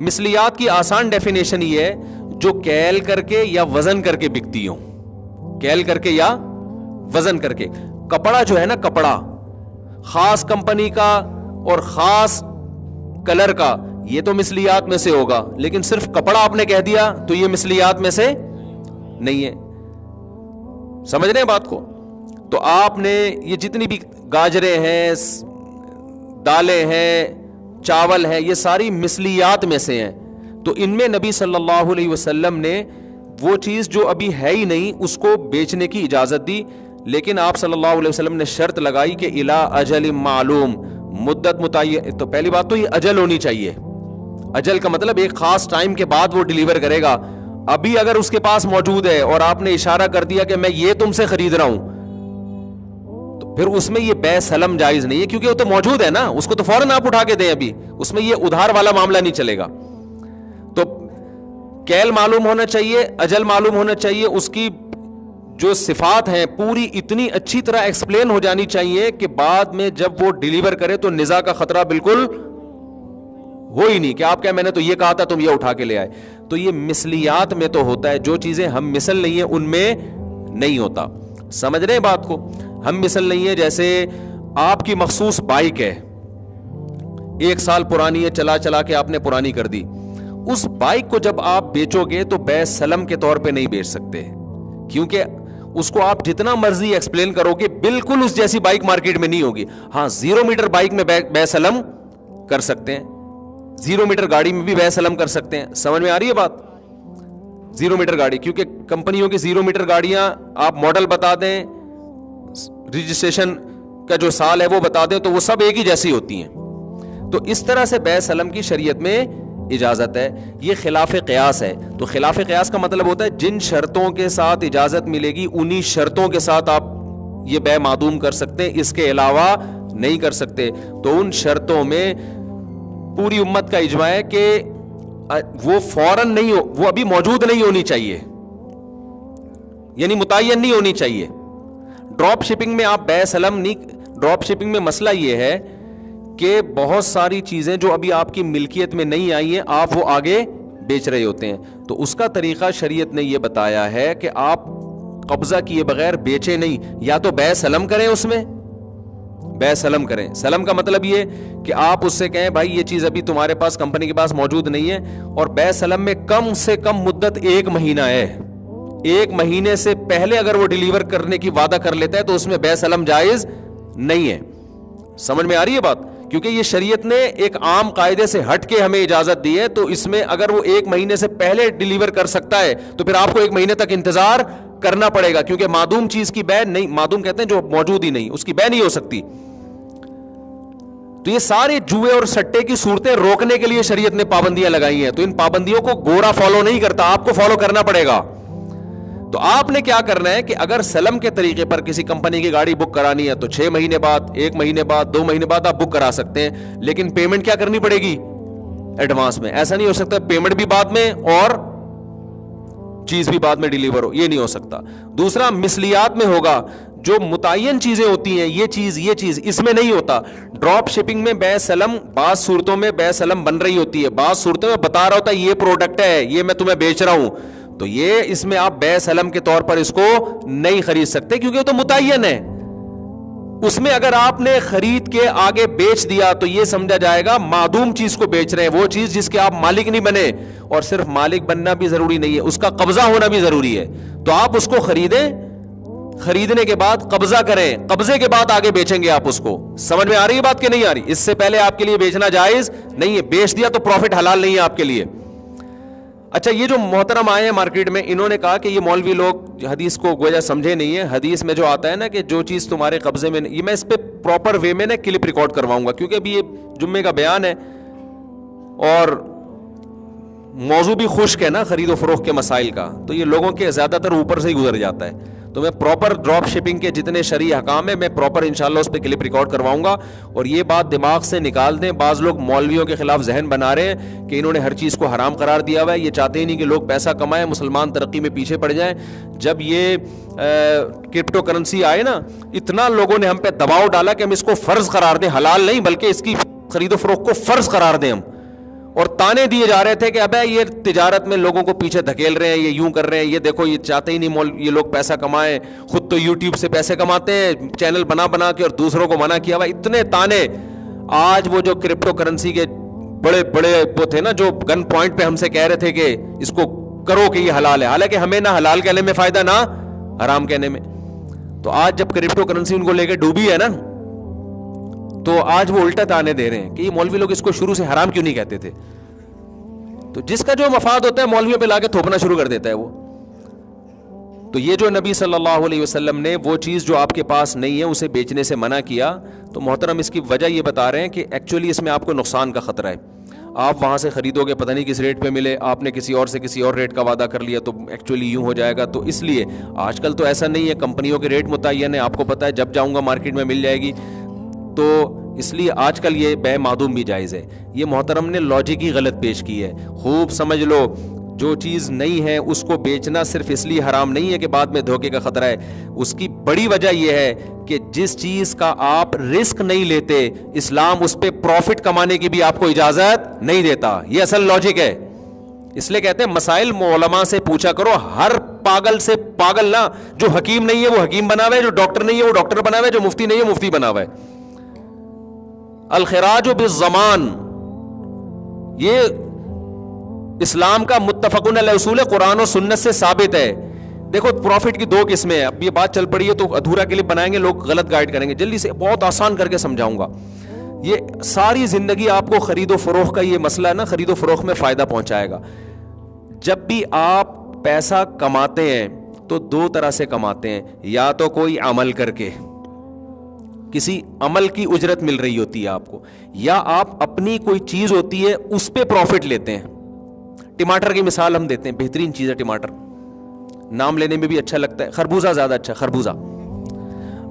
مثلیات کی آسان ڈیفینیشن یہ ہے جو کیل کر کے یا وزن کر کے بکتی ہوں. کیل کر کے یا وزن کر کے. کپڑا جو ہے نا, کپڑا خاص کمپنی کا اور خاص کلر کا, یہ تو مثلیات میں سے ہوگا, لیکن صرف کپڑا آپ نے کہہ دیا تو یہ مثلیات میں سے نہیں ہے. سمجھ رہے ہیں بات کو؟ تو آپ نے یہ جتنی بھی گاجریں ہیں, دالیں ہیں, چاول ہے, یہ ساری مثلیات میں سے ہیں. تو ان میں نبی صلی اللہ علیہ وسلم نے وہ چیز جو ابھی ہے ہی نہیں اس کو بیچنے کی اجازت دی, لیکن آپ صلی اللہ علیہ وسلم نے شرط لگائی کہ الا اجل معلوم, مدت متعین. تو پہلی بات تو یہ اجل ہونی چاہیے. اجل کا مطلب ایک خاص ٹائم کے بعد وہ ڈیلیور کرے گا. ابھی اگر اس کے پاس موجود ہے اور آپ نے اشارہ کر دیا کہ میں یہ تم سے خرید رہا ہوں, تو پھر اس میں یہ بے سلم جائز نہیں ہے, کیونکہ وہ تو موجود ہے نا, اس کو تو فوراً آپ اٹھا کے دیں. ابھی اس میں یہ ادھار والا معاملہ نہیں چلے گا. تو کیل معلوم ہونا چاہیے, اجل معلوم ہونا چاہیے, اس کی جو صفات ہیں پوری اتنی اچھی طرح ایکسپلین ہو جانی چاہیے کہ بعد میں جب وہ ڈیلیور کرے تو نزاع کا خطرہ بالکل ہو ہی نہیں کہ آپ کیا میں نے تو یہ کہا تھا تم یہ اٹھا کے لے آئے. تو یہ مثلیات میں تو ہوتا ہے, جو چیزیں ہم مثل نہیں ہیں ان میں نہیں ہوتا. سمجھ رہے ہیں بات کو؟ ہم مثل نہیں ہے. جیسے آپ کی مخصوص بائک ہے, 1 سال پرانی ہے, چلا چلا کے آپ نے پرانی کر دی. اس بائک کو جب آپ بیچو گے تو بے سلم کے طور پہ نہیں بیچ سکتے, کیونکہ اس کو آپ جتنا مرضی ایکسپلین کرو گے بالکل اس جیسی بائک مارکیٹ میں نہیں ہوگی. ہاں 0 میٹر بائک میں بے سلم کر سکتے ہیں, 0 میٹر گاڑی میں بھی بے سلم کر سکتے ہیں. سمجھ میں آ رہی ہے بات؟ 0 میٹر گاڑی, کیونکہ کمپنیوں کی 0 میٹر گاڑیاں آپ ماڈل بتا دیں, رجسٹریشن کا جو سال ہے وہ بتا دیں, تو وہ سب ایک ہی جیسی ہوتی ہیں. تو اس طرح سے بے سلم کی شریعت میں اجازت ہے. یہ خلاف قیاس ہے. تو خلاف قیاس کا مطلب ہوتا ہے جن شرطوں کے ساتھ اجازت ملے گی انہی شرطوں کے ساتھ آپ یہ بے معدوم کر سکتے ہیں, اس کے علاوہ نہیں کر سکتے. تو ان شرطوں میں پوری امت کا اجماع ہے کہ وہ فوراً نہیں ہو, وہ ابھی موجود نہیں ہونی چاہیے, یعنی متعین نہیں ہونی چاہیے. ڈراپ شپنگ میں آپ بے سلم نہیں. ڈراپ شپنگ میں مسئلہ یہ ہے کہ بہت ساری چیزیں جو ابھی آپ کی ملکیت میں نہیں آئی ہیں آپ وہ آگے بیچ رہے ہوتے ہیں. تو اس کا طریقہ شریعت نے یہ بتایا ہے کہ آپ قبضہ کیے بغیر بیچیں نہیں, یا تو بے سلم کریں, اس میں بے سلم کریں. سلم کا مطلب یہ کہ آپ اس سے کہیں بھائی یہ چیز ابھی تمہارے پاس کمپنی کے پاس موجود نہیں ہے, اور بے سلم میں کم سے کم مدت 1 مہینہ ہے. 1 مہینے سے پہلے اگر وہ ڈیلیور کرنے کی وعدہ کر لیتا ہے تو اس میں بے سلم جائز نہیں ہے. سمجھ میں آ رہی ہے بات؟ کیونکہ یہ شریعت نے ایک عام قاعدے سے ہٹ کے ہمیں اجازت دی ہے, تو اس میں اگر وہ 1 مہینے سے پہلے ڈیلیور کر سکتا ہے تو پھر آپ کو 1 مہینے تک انتظار کرنا پڑے گا, کیونکہ معدوم چیز کی بے نہیں, معدوم کہتے ہیں جو موجود ہی نہیں, اس کی بے نہیں ہو سکتی. تو یہ سارے جوئے اور سٹے کی صورتیں روکنے کے لیے شریعت نے پابندیاں لگائی ہیں. تو ان پابندیوں کو گورا فالو نہیں کرتا, آپ کو فالو کرنا پڑے گا. تو آپ نے کیا کرنا ہے کہ اگر سلم کے طریقے پر کسی کمپنی کی گاڑی بک کرانی ہے تو 6 مہینے بعد, 1 مہینے بعد, 2 مہینے بعد آپ بک کرا سکتے ہیں, لیکن پیمنٹ کیا کرنی پڑے گی؟ ایڈوانس میں. ایسا نہیں ہو سکتا پیمنٹ بھی بعد میں اور چیز بھی بعد میں ڈیلیور ہو, یہ نہیں ہو سکتا. دوسرا مثلیات میں ہوگا, جو متعین چیزیں ہوتی ہیں, یہ چیز اس میں نہیں ہوتا. ڈراپ شپنگ میں بے سلم بعض صورتوں میں بے سلم بن رہی ہوتی ہے, بعض صورتوں میں بتا رہا ہوتا ہے یہ پروڈکٹ ہے, یہ میں تمہیں بیچ رہا ہوں, تو یہ اس میں آپ بے سلم کے طور پر اس کو نہیں خرید سکتے, کیونکہ وہ تو متعین ہے. اس میں اگر آپ نے خرید کے آگے بیچ دیا تو یہ سمجھا جائے گا معدوم چیز کو بیچ رہے ہیں, وہ چیز جس کے آپ مالک نہیں بنے. اور صرف مالک بننا بھی ضروری نہیں ہے, اس کا قبضہ ہونا بھی ضروری ہے. تو آپ اس کو خریدیں, خریدنے کے بعد قبضہ کریں, قبضے کے بعد آگے بیچیں گے آپ اس کو. سمجھ میں آ رہی ہے بات کہ نہیں آ رہی؟ اس سے پہلے آپ کے لیے بیچنا جائز نہیں ہے. بیچ دیا تو پروفٹ حلال نہیں ہے آپ کے لیے. اچھا, یہ جو محترم آئے ہیں مارکیٹ میں, انہوں نے کہا کہ یہ مولوی لوگ حدیث کو گویا سمجھے نہیں ہے. حدیث میں جو آتا ہے نا کہ جو چیز تمہارے قبضے میں, یہ میں اس پہ پراپر وے میں نا کلپ ریکارڈ کرواؤں گا, کیونکہ ابھی یہ جمعے کا بیان ہے اور موضوع بھی خشک ہے نا خرید و فروخت کے مسائل کا, تو یہ لوگوں کے زیادہ تر اوپر سے ہی گزر جاتا ہے. تو میں پراپر ڈراپ شپنگ کے جتنے شرعی احکام ہیں میں پراپر انشاءاللہ اس پہ کلپ ریکارڈ کرواؤں گا. اور یہ بات دماغ سے نکال دیں, بعض لوگ مولویوں کے خلاف ذہن بنا رہے ہیں کہ انہوں نے ہر چیز کو حرام قرار دیا ہوا ہے, یہ چاہتے ہی نہیں کہ لوگ پیسہ کمائیں, مسلمان ترقی میں پیچھے پڑ جائیں. جب یہ کرپٹو کرنسی آئے نا, اتنا لوگوں نے ہم پہ دباؤ ڈالا کہ ہم اس کو فرض قرار دیں, حلال نہیں بلکہ اس کی خرید و فروخت کو فرض قرار دیں ہم. اور تانے دیے جا رہے تھے کہ ابے یہ تجارت میں لوگوں کو پیچھے دھکیل رہے ہیں, یہ یوں کر رہے ہیں, یہ دیکھو یہ چاہتے ہی نہیں یہ لوگ پیسہ کمائیں, خود تو یوٹیوب سے پیسے کماتے ہیں چینل بنا بنا کے اور دوسروں کو منع کیا ہوا, اتنے تانے. آج وہ جو کرپٹو کرنسی کے بڑے بڑے وہ تھے نا جو گن پوائنٹ پہ ہم سے کہہ رہے تھے کہ اس کو کرو کہ یہ حلال ہے, حالانکہ ہمیں نہ حلال کہنے میں فائدہ نہ حرام کہنے میں. تو آج جب کرپٹو کرنسی ان کو لے کے ڈوبی ہے نا, تو آج وہ الٹا تانے دے رہے ہیں کہ یہ مولوی لوگ اس کو شروع سے حرام کیوں نہیں کہتے تھے. تو جس کا جو مفاد ہوتا ہے مولویوں پہ لا کے تھوپنا شروع کر دیتا ہے وہ. تو یہ جو نبی صلی اللہ علیہ وسلم نے وہ چیز جو آپ کے پاس نہیں ہے اسے بیچنے سے منع کیا, تو محترم اس کی وجہ یہ بتا رہے ہیں کہ ایکچولی اس میں آپ کو نقصان کا خطرہ ہے. آپ وہاں سے خریدو گے پتہ نہیں کس ریٹ پہ ملے, آپ نے کسی اور سے کسی اور ریٹ کا وعدہ کر لیا تو ایکچولی یوں ہو جائے گا. تو اس لیے آج کل تو ایسا نہیں ہے, کمپنیوں کے ریٹ متعین ہے, آپ کو پتہ ہے جب جاؤں گا مارکیٹ میں مل جائے گی. تو اس لیے آج کل یہ بے معدوم بھی جائز ہے. یہ محترم نے لاجک ہی غلط پیش کی ہے. خوب سمجھ لو, جو چیز نہیں ہے اس کو بیچنا صرف اس لیے حرام نہیں ہے کہ بعد میں دھوکے کا خطرہ ہے, اس کی بڑی وجہ یہ ہے کہ جس چیز کا آپ رسک نہیں لیتے اسلام اس پہ پروفٹ کمانے کی بھی آپ کو اجازت نہیں دیتا. یہ اصل لاجک ہے. اس لیے کہتے ہیں مسائل علماء سے پوچھا کرو. ہر پاگل سے پاگل نہ, جو حکیم نہیں ہے وہ حکیم بنا ہوا ہے, جو ڈاکٹر نہیں ہے وہ ڈاکٹر بنا ہوا ہے, جو مفتی نہیں ہے مفتی بنا ہوا ہے. الخراج بالضمان, یہ اسلام کا متفقن علیہ اصول ہے, قرآن و سنت سے ثابت ہے. دیکھو پروفٹ کی دو قسمیں ہیں. اب یہ بات چل پڑی ہے تو ادھورا کلپ بنائیں گے, لوگ غلط گائیڈ کریں گے. جلدی سے بہت آسان کر کے سمجھاؤں گا. یہ ساری زندگی آپ کو خرید و فروخت کا یہ مسئلہ ہے نا, خرید و فروخت میں فائدہ پہنچائے گا. جب بھی آپ پیسہ کماتے ہیں تو دو طرح سے کماتے ہیں, یا تو کوئی عمل کر کے, کسی عمل کی اجرت مل رہی ہوتی ہے آپ کو, یا آپ اپنی کوئی چیز ہوتی ہے اس پہ پروفٹ لیتے ہیں. ٹماٹر کی مثال ہم دیتے ہیں, بہترین چیز ہے ٹماٹر, نام لینے میں بھی اچھا لگتا ہے. خربوزہ زیادہ اچھا, خربوزہ.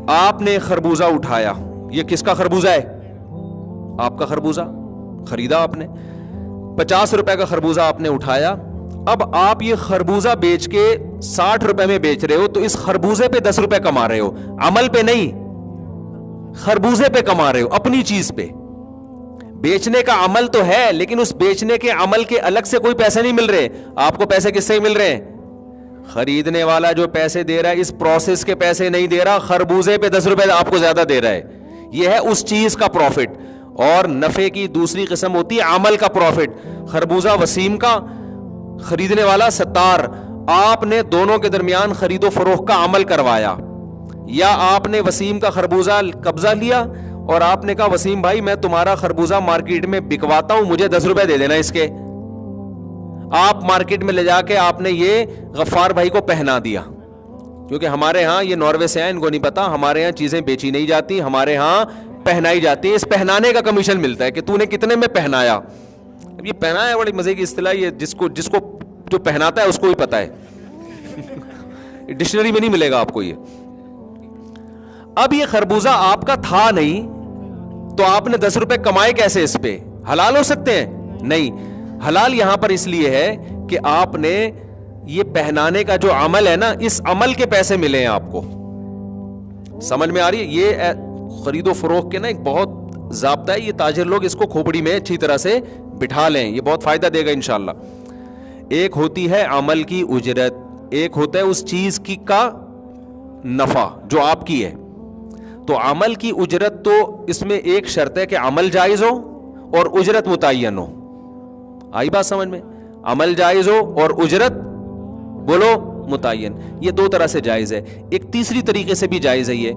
آپ نے خربوزہ اٹھایا, یہ کس کا خربوزہ ہے؟ آپ کا خربوزہ خریدا آپ نے, 50 روپے کا خربوزہ آپ نے اٹھایا. اب آپ یہ خربوزہ بیچ کے 60 روپے میں بیچ رہے ہو, تو اس خربوزے پہ 10 روپے کما رہے ہو, عمل پہ نہیں, خربوزے پہ کما رہے ہو, اپنی چیز پہ. بیچنے کا عمل تو ہے, لیکن اس بیچنے کے عمل کے الگ سے کوئی پیسے نہیں مل رہے. آپ کو پیسے کس سے مل رہے ہیں؟ خریدنے والا جو پیسے دے رہا ہے اس پروسیس کے پیسے نہیں دے رہا, خربوزے پہ 10 روپے آپ کو زیادہ دے رہا ہے. یہ ہے اس چیز کا پروفٹ. اور نفع کی دوسری قسم ہوتی ہے عمل کا پروفٹ. خربوزہ وسیم کا, خریدنے والا ستار. آپ نے دونوں کے درمیان خرید و فروخت کا عمل کروایا, یا آپ نے وسیم کا خربوزہ قبضہ لیا اور آپ نے کہا وسیم بھائی میں تمہارا خربوزہ مارکیٹ میں بکواتا ہوں, مجھے 10 روپے دے دینا اس کے. آپ مارکیٹ میں لے جا کے آپ نے یہ غفار بھائی کو پہنا دیا, کیونکہ ہمارے ہاں, یہ ناروے سے ہیں ان کو نہیں پتا, ہمارے ہاں چیزیں بیچی نہیں جاتی, ہمارے ہاں پہنائی جاتی ہے. اس پہنانے کا کمیشن ملتا ہے کہ تو نے کتنے میں پہنایا. اب یہ پہنایا بڑی مزے کی اصطلاح, یہ جس کو جو پہناتا ہے اس کو ہی پتا ہے, ڈکشنری میں نہیں ملے گا آپ کو یہ. اب یہ خربوزہ آپ کا تھا نہیں, تو آپ نے 10 روپے کمائے کیسے اس پہ؟ حلال ہو سکتے ہیں؟ نہیں. حلال یہاں پر اس لیے ہے کہ آپ نے یہ پہنانے کا جو عمل ہے نا, اس عمل کے پیسے ملے ہیں آپ کو. سمجھ میں آ رہی ہے؟ یہ خرید و فروخت کے نا ایک بہت ضابطہ ہے, یہ تاجر لوگ اس کو کھوپڑی میں اچھی طرح سے بٹھا لیں, یہ بہت فائدہ دے گا انشاءاللہ. ایک ہوتی ہے عمل کی اجرت, ایک ہوتا ہے اس چیز کی کا نفع جو آپ کی ہے. تو عمل کی اجرت تو اس میں ایک شرط ہے کہ عمل جائز ہو اور اجرت متعین ہو. آئی بات سمجھ میں؟ عمل جائز ہو اور اجرت بولو متعین. یہ دو طرح سے جائز ہے. ایک تیسری طریقے سے بھی جائز ہے یہ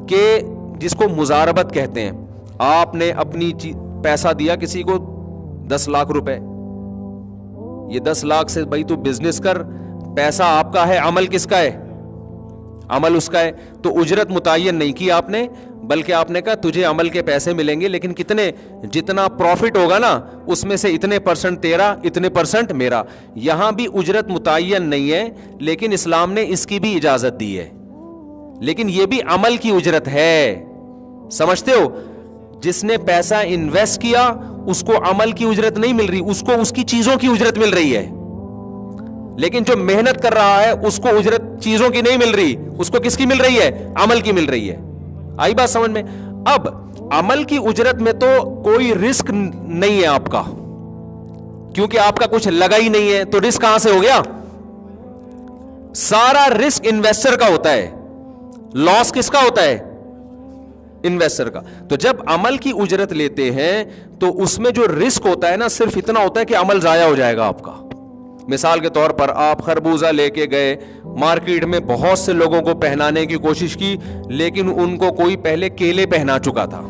کہ جس کو مزاربت کہتے ہیں. آپ نے اپنی پیسہ دیا کسی کو 10 لاکھ روپے, یہ 10 لاکھ سے بھائی تو بزنس کر, پیسہ آپ کا ہے, عمل کس کا ہے؟ عمل اس کا ہے. تو اجرت متعین نہیں کی آپ نے, بلکہ آپ نے کہا تجھے عمل کے پیسے ملیں گے, لیکن کتنے, جتنا پروفٹ ہوگا نا اس میں سے اتنے % تیرا, اتنے % میرا. یہاں بھی اجرت متعین نہیں ہے, لیکن اسلام نے اس کی بھی اجازت دی ہے, لیکن یہ بھی عمل کی اجرت ہے. سمجھتے ہو؟ جس نے پیسہ انویسٹ کیا اس کو عمل کی اجرت نہیں مل رہی, اس کو اس کی چیزوں کی اجرت مل رہی ہے. لیکن جو محنت کر رہا ہے اس کو اجرت چیزوں کی نہیں مل رہی, اس کو کس کی مل رہی ہے؟ عمل کی مل رہی ہے. آئی بات سمجھ میں؟ اب عمل کی اجرت میں تو کوئی رسک نہیں ہے آپ کا, کیونکہ آپ کا کچھ لگا ہی نہیں ہے. تو رسک کہاں سے ہو گیا؟ سارا رسک انویسٹر کا ہوتا ہے, لاس کس کا ہوتا ہے؟ انویسٹر کا. تو جب عمل کی اجرت لیتے ہیں تو اس میں جو رسک ہوتا ہے نا, صرف اتنا ہوتا ہے کہ عمل ضائع ہو جائے گا آپ کا. مثال کے طور پر آپ خربوزہ لے کے گئے مارکیٹ میں, بہت سے لوگوں کو پہنانے کی کوشش کی, لیکن ان کو کوئی پہلے کیلے پہنا چکا تھا,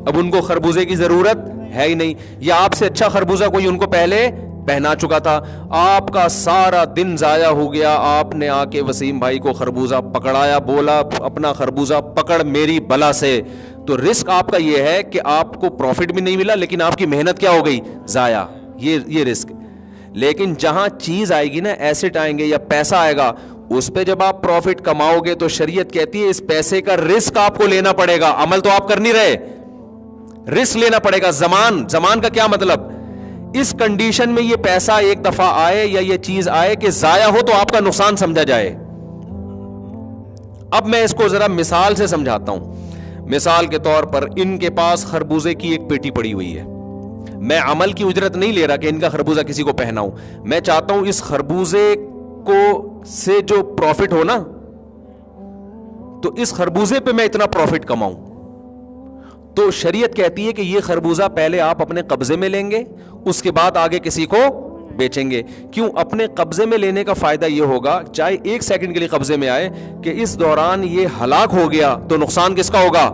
اب ان کو خربوزے کی ضرورت ہے ہی نہیں, یا آپ سے اچھا خربوزہ کوئی ان کو پہلے پہنا چکا تھا. آپ کا سارا دن ضائع ہو گیا. آپ نے آ کے وسیم بھائی کو خربوزہ پکڑایا, بولا اپنا خربوزہ پکڑ میری بلا سے. تو رسک آپ کا یہ ہے کہ آپ کو پروفٹ بھی نہیں ملا, لیکن آپ کی محنت کیا ہو گئی؟ ضائع. یہ رسک. لیکن جہاں چیز آئے گی نا, ایسٹ آئیں گے یا پیسہ آئے گا, اس پہ جب آپ پروفٹ کماؤ گے تو شریعت کہتی ہے اس پیسے کا رسک آپ کو لینا پڑے گا. عمل تو آپ کر نہیں رہے, رسک لینا پڑے گا. زمان کا کیا مطلب؟ اس کنڈیشن میں یہ پیسہ ایک دفعہ آئے یا یہ چیز آئے کہ ضائع ہو تو آپ کا نقصان سمجھا جائے. اب میں اس کو ذرا مثال سے سمجھاتا ہوں. مثال کے طور پر ان کے پاس خربوزے کی ایک پیٹی پڑی ہوئی ہے. میں عمل کی اجرت نہیں لے رہا کہ ان کا خربوزہ کسی کو پہناؤں. میں چاہتا ہوں اس خربوزے کو سے جو پروفٹ ہو نا, تو اس خربوزے پہ میں اتنا پروفٹ کماؤں. تو شریعت کہتی ہے کہ یہ خربوزہ پہلے آپ اپنے قبضے میں لیں گے, اس کے بعد آگے کسی کو بیچیں گے. کیوں؟ اپنے قبضے میں لینے کا فائدہ یہ ہوگا, چاہے ایک سیکنڈ کے لیے قبضے میں آئے, کہ اس دوران یہ ہلاک ہو گیا تو نقصان کس کا ہوگا؟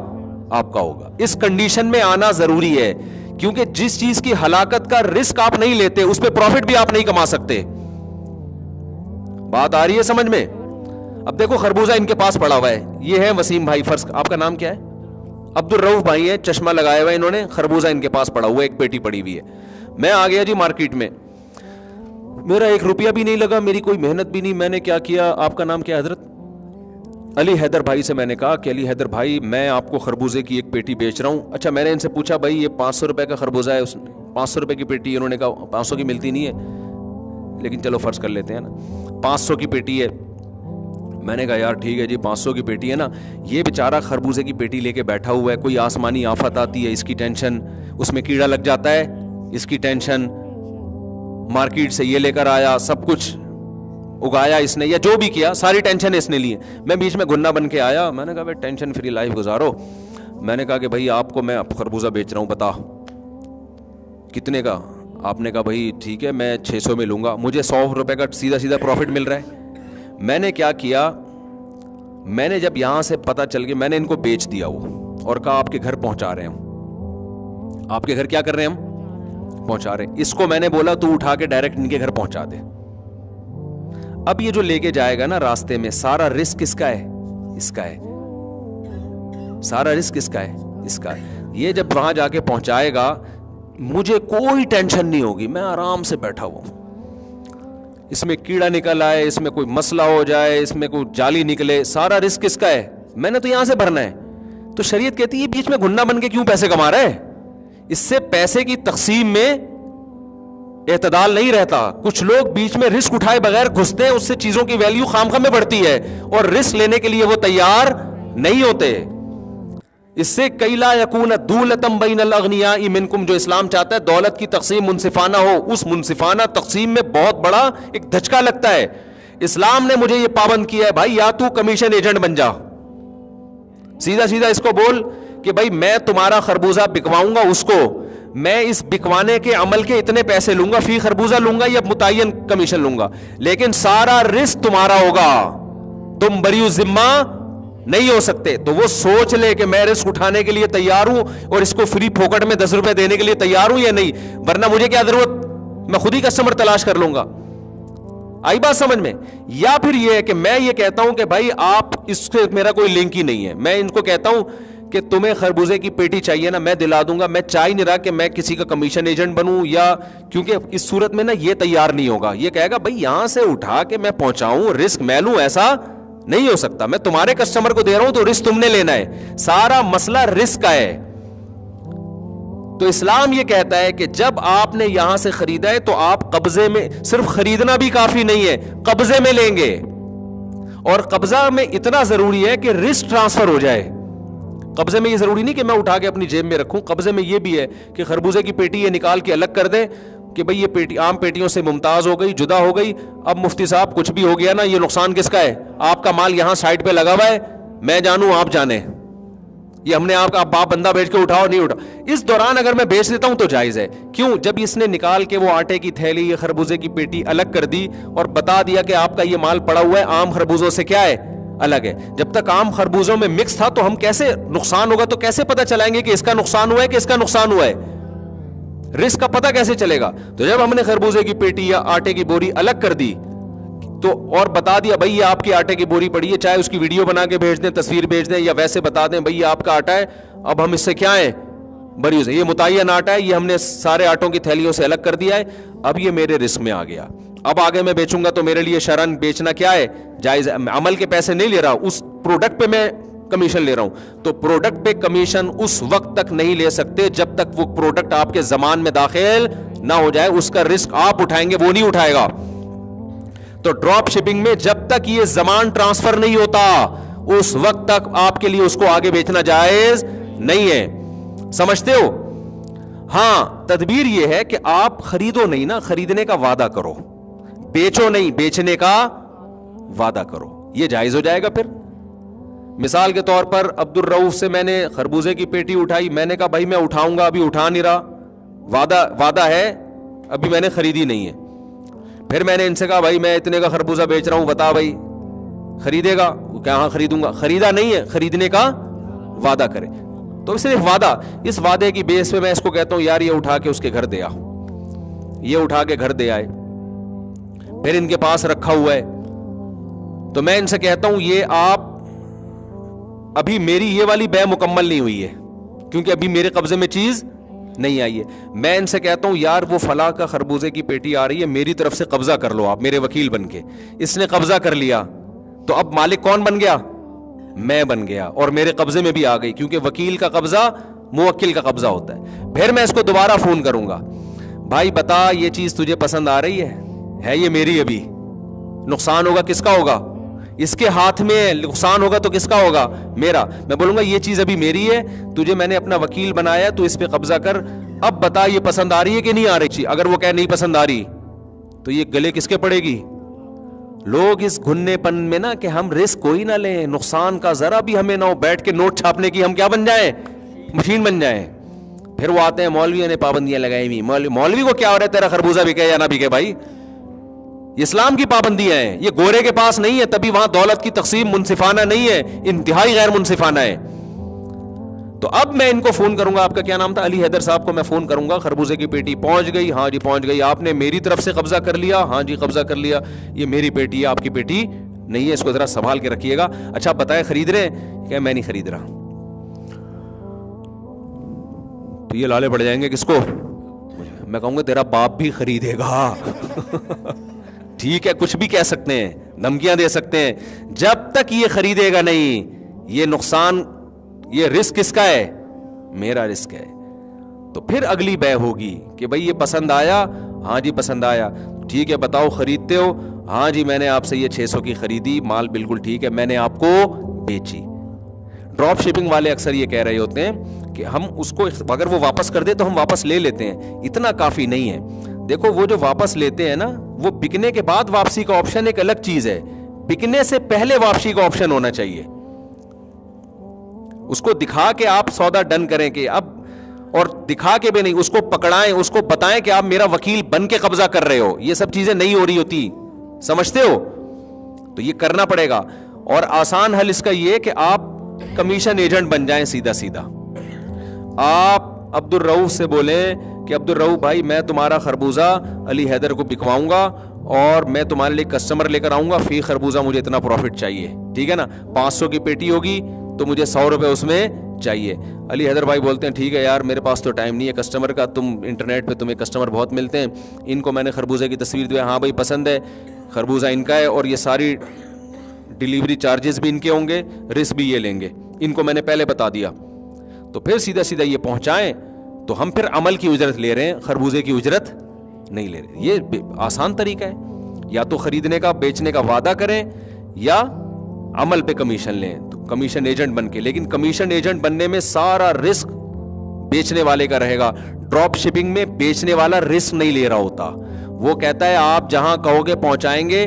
آپ کا ہوگا. اس کنڈیشن میں آنا ضروری ہے, کیونکہ جس چیز کی ہلاکت کا رسک آپ نہیں لیتے اس پہ پروفٹ بھی آپ نہیں کما سکتے. بات آ رہی ہے سمجھ میں؟ اب دیکھو خربوزہ ان کے پاس پڑا ہوا ہے, یہ ہے وسیم بھائی, فرض آپ کا نام کیا ہے؟ عبد الرؤف بھائی ہے, چشمہ لگایا ہوا ہے انہوں نے, خربوزہ ان کے پاس پڑا ہوا ہے, ایک پیٹی پڑی ہوئی ہے. میں آ گیا جی مارکیٹ میں, میرا 1 روپیہ بھی نہیں لگا, میری کوئی محنت بھی نہیں. میں نے کیا کیا؟ آپ کا نام کیا حضرت؟ علی حیدر بھائی سے میں نے کہا کہ علی حیدر بھائی میں آپ کو خربوزے کی ایک پیٹی بیچ رہا ہوں. اچھا, میں نے ان سے پوچھا بھائی یہ 500 روپے کا خربوزہ ہے, 500 روپے کی پیٹی ہے. انہوں نے کہا 500 کی ملتی نہیں ہے, لیکن چلو فرض کر لیتے ہیں نا 500 کی پیٹی ہے. میں نے کہا یار ٹھیک ہے جی 500 کی پیٹی ہے نا. یہ بیچارہ خربوزے کی پیٹی لے کے بیٹھا ہوا ہے, کوئی آسمانی آفت آتی ہے اس کی ٹینشن, اس میں کیڑا لگ جاتا ہے اس کی ٹینشن, مارکیٹ سے یہ لے کر آیا, سب کچھ اگایا اس نے یا جو بھی کیا, ساری ٹینشن اس نے لی ہے. میں بیچ میں گنا بن کے آیا, میں نے کہا بھائی ٹینشن فری لائف گزارو. میں نے کہا کہ بھائی آپ کو میں خربوزہ بیچ رہا ہوں, بتا کتنے کا؟ آپ نے کہا بھائی ٹھیک ہے میں 600 میں لوں گا. مجھے 100 روپے کا سیدھا پروفٹ مل رہا ہے. میں نے کیا کیا, میں نے جب یہاں سے پتہ چل گیا, میں نے ان کو بیچ دیا وہ, اور کہا آپ کے گھر پہنچا رہے ہیں ہم. آپ کے گھر کیا کر رہے ہیں ہم؟ پہنچا رہے ہیں. اس کو میں نے بولا تو اٹھا کے ڈائریکٹ ان کے گھر پہنچا دے. اب یہ جو لے کے جائے گا نا راستے میں, سارا رسک کس کا ہے؟ اس کا ہے. سارا رسک کس کا ہے؟ اس کا ہے. یہ جب وہاں جا کے پہنچائے گا مجھے کوئی ٹینشن نہیں ہوگی, میں آرام سے بیٹھا ہوا ہوں. اس میں کیڑا نکل آئے, اس میں کوئی مسئلہ ہو جائے, اس میں کوئی جالی نکلے, سارا رسک کس کا ہے؟ میں نے تو یہاں سے بھرنا ہے. تو شریعت کہتی ہے بیچ میں گھننا بن کے کیوں پیسے کما رہے ہیں؟ اس سے پیسے کی تقسیم میں اعتدال نہیں رہتا. کچھ لوگ بیچ میں رسک اٹھائے بغیر گھستے ہیں, اس سے چیزوں کی ویلیو خام خام میں بڑھتی ہے, اور رسک لینے کے لیے وہ تیار نہیں ہوتے. اس سے کئی لا یکون دولتم بین الاغنیاء منکم, جو اسلام چاہتا ہے دولت کی تقسیم منصفانہ ہو, اس منصفانہ تقسیم میں بہت بڑا ایک دھچکا لگتا ہے. اسلام نے مجھے یہ پابند کیا ہے بھائی یا تو کمیشن ایجنٹ بن جا, سیدھا اس کو بول کہ بھائی میں تمہارا خربوزہ بکواؤں گا, اس کو میں اس بکوانے کے عمل کے اتنے پیسے لوں گا, فی خربوزہ لوں گا یا متعین کمیشن لوں گا, لیکن سارا رسک تمہارا ہوگا, تم بریء ذمہ نہیں ہو سکتے. تو وہ سوچ لے کہ میں رسک اٹھانے کے لیے تیار ہوں اور اس کو فری پھوکٹ میں 10 روپے دینے کے لیے تیار ہوں یا نہیں, ورنہ مجھے کیا ضرورت, میں خود ہی کسٹمر تلاش کر لوں گا. آئی بات سمجھ میں؟ یا پھر یہ ہے کہ میں یہ کہتا ہوں کہ بھائی آپ اس سے میرا کوئی لنک ہی نہیں ہے, میں ان کو کہتا ہوں کہ تمہیں خربوزے کی پیٹی چاہیے نا, میں دلا دوں گا. میں چاہ ہی نہیں رہا کہ میں کسی کا کمیشن ایجنٹ بنوں, یا کیونکہ اس صورت میں نا یہ تیار نہیں ہوگا, یہ کہے گا بھائی یہاں سے اٹھا کے میں پہنچاؤں, رسک میں لوں, ایسا نہیں ہو سکتا. میں تمہارے کسٹمر کو دے رہا ہوں تو رسک تم نے لینا ہے, سارا مسئلہ رسک کا ہے. تو اسلام یہ کہتا ہے کہ جب آپ نے یہاں سے خریدا ہے تو آپ قبضے میں, صرف خریدنا بھی کافی نہیں ہے, قبضے میں لیں گے. اور قبضہ میں اتنا ضروری ہے کہ رسک ٹرانسفر ہو جائے. قبضے میں یہ ضروری نہیں کہ میں اٹھا کے اپنی جیب میں رکھوں, قبضے میں یہ بھی ہے کہ خربوزے کی پیٹی یہ نکال کے الگ کر دے, کہ بھئی یہ پیٹی عام پیٹیوں سے ممتاز ہو گئی, جدا ہو گئی. اب مفتی صاحب کچھ بھی ہو گیا نا, یہ نقصان کس کا ہے؟ آپ کا مال یہاں سائڈ پہ لگا ہوا ہے, میں جانوں آپ جانیں, یہ ہم نے آپ کا باپ بندہ بیچ کے اٹھاؤ نہیں اٹھا. اس دوران اگر میں بیچ دیتا ہوں تو جائز ہے. کیوں؟ جب اس نے نکال کے وہ آٹے کی تھیلی, یہ خربوزے کی پیٹی الگ کر دی اور بتا دیا کہ آپ کا یہ مال پڑا ہوا ہے عام خربوزوں سے کیا ہے, الگ ہے. جب تک عام خربوزوں میں مکس تھا تو ہم کیسے, نقصان ہوگا تو کیسے پتہ چلائیں گے کہ اس کا نقصان ہوا ہے کہ اس کا نقصان ہوا ہے؟ رسک کا پتہ کیسے چلے گا؟ تو جب ہم نے خربوزے کی پیٹی یا آٹے کی بوری الگ کر دی تو اور بتا دیا بھائی یہ آپ کی آٹے کی بوری پڑی ہے, چاہے اس کی ویڈیو بنا کے بھیج دیں, تصویر بھیج دیں, یا ویسے بتا دیں بھائی یہ آپ کا آٹا ہے, اب ہم اس سے کیا ہیں, بری سے, یہ متعین آٹا ہے, یہ ہم نے سارے آٹوں کی تھیلیوں سے الگ کر دیا ہے, اب یہ میرے رسک میں آ گیا. اب آگے میں بیچوں گا تو میرے لیے شرعاً بیچنا کیا ہے, جائز ہے. عمل کے پیسے نہیں لے رہا, اس پروڈکٹ پہ میں کمیشن لے رہا ہوں. تو پروڈکٹ پہ کمیشن اس وقت تک نہیں لے سکتے جب تک وہ پروڈکٹ آپ کے زمان میں داخل نہ ہو جائے. اس کا رسک آپ اٹھائیں گے, وہ نہیں اٹھائے گا. تو ڈراپ شپنگ میں جب تک یہ زمان ٹرانسفر نہیں ہوتا اس وقت تک آپ کے لیے اس کو آگے بیچنا جائز نہیں ہے. سمجھتے ہو؟ ہاں, تدبیر یہ ہے کہ آپ خریدو نہیں نا, خریدنے کا وعدہ کرو, بیچو نہیں, بیچنے کا وعدہ کرو, یہ جائز ہو جائے گا. پھر مثال کے طور پر عبد الرؤف سے میں نے خربوزے کی پیٹی اٹھائی, میں نے کہا بھائی میں اٹھاؤں گا, ابھی اٹھا نہیں رہا, وعدہ ہے, ابھی میں نے خریدی نہیں ہے. پھر میں نے ان سے کہا بھائی میں اتنے کا خربوزہ بیچ رہا ہوں, بتا بھائی خریدے گا؟ وہ کہ ہاں خریدوں گا. خریدا نہیں ہے, خریدنے کا وعدہ کرے. تو صرف وعدہ, اس وعدے کی بیس پہ میں اس کو کہتا ہوں یار یہ اٹھا کے اس کے گھر دے آ, یہ اٹھا کے گھر دے آئے, پھر ان کے پاس رکھا ہوا ہے. تو میں ان سے کہتا ہوں یہ آپ, ابھی میری یہ والی بے مکمل نہیں ہوئی ہے کیونکہ ابھی میرے قبضے میں چیز نہیں آئی ہے. میں ان سے کہتا ہوں یار وہ فلاں کا خربوزے کی پیٹی آ رہی ہے, میری طرف سے قبضہ کر لو آپ میرے وکیل بن کے. اس نے قبضہ کر لیا تو اب مالک کون بن گیا؟ میں بن گیا, اور میرے قبضے میں بھی آ گئی, کیونکہ وکیل کا قبضہ موکل کا قبضہ ہوتا ہے. پھر میں اس کو دوبارہ فون کروں گا, بھائی بتا یہ چیز تجھے پسند آ رہی ہے یہ میری, ابھی نقصان ہوگا کس کا ہوگا؟ اس کے ہاتھ میں. نقصان ہوگا تو کس کا ہوگا؟ میرا. میں بولوں گا یہ چیز ابھی میری ہے, تجھے میں نے اپنا وکیل بنایا, تو اس پہ قبضہ کر, اب بتا یہ پسند آ رہی ہے کہ نہیں آ رہی. اگر وہ کہے نہیں پسند آ رہی تو یہ گلے کس کے پڑے گی؟ لوگ اس گھننے پن میں نا کہ ہم رسک کوئی نہ لیں, نقصان کا ذرا بھی ہمیں نہ ہو, بیٹھ کے نوٹ چھاپنے کی ہم کیا بن جائیں؟ مشین بن جائیں. پھر وہ آتے ہیں مولویوں نے پابندیاں لگائی ہوئی, مولوی کو کیا ہو رہا ہے تیرا خربوزہ بکے یا نہ بکے؟ بھائی اسلام کی پابندیاں ہیں, یہ گورے کے پاس نہیں ہے, تبھی وہاں دولت کی تقسیم منصفانہ نہیں ہے, انتہائی غیر منصفانہ ہے. تو اب میں ان کو فون کروں گا, آپ کا کیا نام تھا؟ علی حیدر صاحب کو میں فون کروں گا, خربوزے کی پیٹی پہنچ گئی؟ ہاں جی پہنچ گئی. آپ نے میری طرف سے قبضہ کر لیا؟ ہاں جی قبضہ کر لیا. یہ میری پیٹی ہے, آپ کی پیٹی نہیں ہے, اس کو ذرا سنبھال کے رکھیے گا. اچھا بتائے خرید رہے ہیں؟ کہ میں نہیں خرید رہا. تو یہ لالے پڑ جائیں گے کس کو؟ میں کہوں گا تیرا باپ بھی خریدے گا. ٹھیک ہے, کچھ بھی کہہ سکتے ہیں, دھمکیاں دے سکتے ہیں, جب تک یہ خریدے گا نہیں, یہ نقصان, یہ رسک کس کا ہے؟ میرا رسک ہے. تو پھر اگلی بے ہوگی کہ بھئی یہ پسند آیا؟ ہاں جی پسند آیا. ٹھیک ہے بتاؤ خریدتے ہو؟ ہاں جی میں نے آپ سے یہ 600 کی خریدی, مال بالکل ٹھیک ہے, میں نے آپ کو بیچی. ڈراپ شپنگ والے اکثر یہ کہہ رہے ہوتے ہیں کہ ہم اس کو اگر وہ واپس کر دے تو ہم واپس لے لیتے ہیں. اتنا کافی نہیں ہے. دیکھو وہ جو واپس لیتے ہیں نا, وہ بکنے کے بعد واپسی کا آپشن ایک الگ چیز ہے, بکنے سے پہلے واپسی کا آپشن ہونا چاہیے. اس کو دکھا کے آپ سودا ڈن کریں کہ اب, اور دکھا کے بھی نہیں, اس کو پکڑائیں, اس کو بتائیں کہ آپ میرا وکیل بن کے قبضہ کر رہے ہو. یہ سب چیزیں نہیں ہو رہی ہوتی, سمجھتے ہو؟ تو یہ کرنا پڑے گا. اور آسان حل اس کا یہ کہ آپ کمیشن ایجنٹ بن جائیں. سیدھا سیدھا آپ عبد الرؤف سے بولیں کہ عبد الرؤف بھائی میں تمہارا خربوزہ علی حیدر کو بکواؤں گا, اور میں تمہارے لیے کسٹمر لے کر آؤں گا, فی خربوزہ مجھے اتنا پروفٹ چاہیے. ٹھیک ہے نا, 500 کی پیٹی ہوگی تو مجھے 100 روپے اس میں چاہیے. علی حیدر بھائی بولتے ہیں ٹھیک ہے یار میرے پاس تو ٹائم نہیں ہے کسٹمر کا, تم انٹرنیٹ پہ تمہیں کسٹمر بہت ملتے ہیں, ان کو میں نے خربوزے کی تصویر دی, ہاں بھائی پسند ہے, خربوزہ ان کا ہے, اور یہ ساری ڈیلیوری چارجز بھی ان کے ہوں گے, رسک بھی یہ لیں گے, ان کو میں نے پہلے بتا دیا. تو پھر سیدھا سیدھا یہ پہنچائیں تو ہم پھر عمل کی اجرت لے رہے ہیں, خربوزے کی اجرت نہیں لے رہے. یہ آسان طریقہ ہے, یا تو خریدنے کا بیچنے کا وعدہ کریں یا عمل پہ کمیشن لیں, تو کمیشن ایجنٹ بن کے. لیکن کمیشن ایجنٹ بننے میں سارا رسک بیچنے والے کا رہے گا. ڈراپ شپنگ میں بیچنے والا رسک نہیں لے رہا ہوتا. وہ کہتا ہے آپ جہاں کہو گے پہنچائیں گے,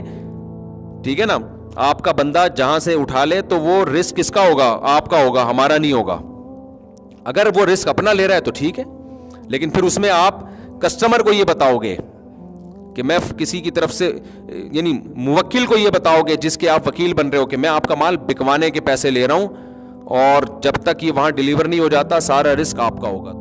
ٹھیک ہے نا, آپ کا بندہ جہاں سے اٹھا لے تو وہ رسک کس کا ہوگا؟ آپ کا ہوگا, ہمارا نہیں ہوگا. اگر وہ رسک اپنا لے رہا ہے تو ٹھیک ہے, لیکن پھر اس میں آپ کسٹمر کو یہ بتاؤ گے کہ میں کسی کی طرف سے, یعنی موکل کو یہ بتاؤ گے جس کے آپ وکیل بن رہے ہو کہ میں آپ کا مال بکوانے کے پیسے لے رہا ہوں, اور جب تک یہ وہاں ڈیلیور نہیں ہو جاتا سارا رسک آپ کا ہوگا.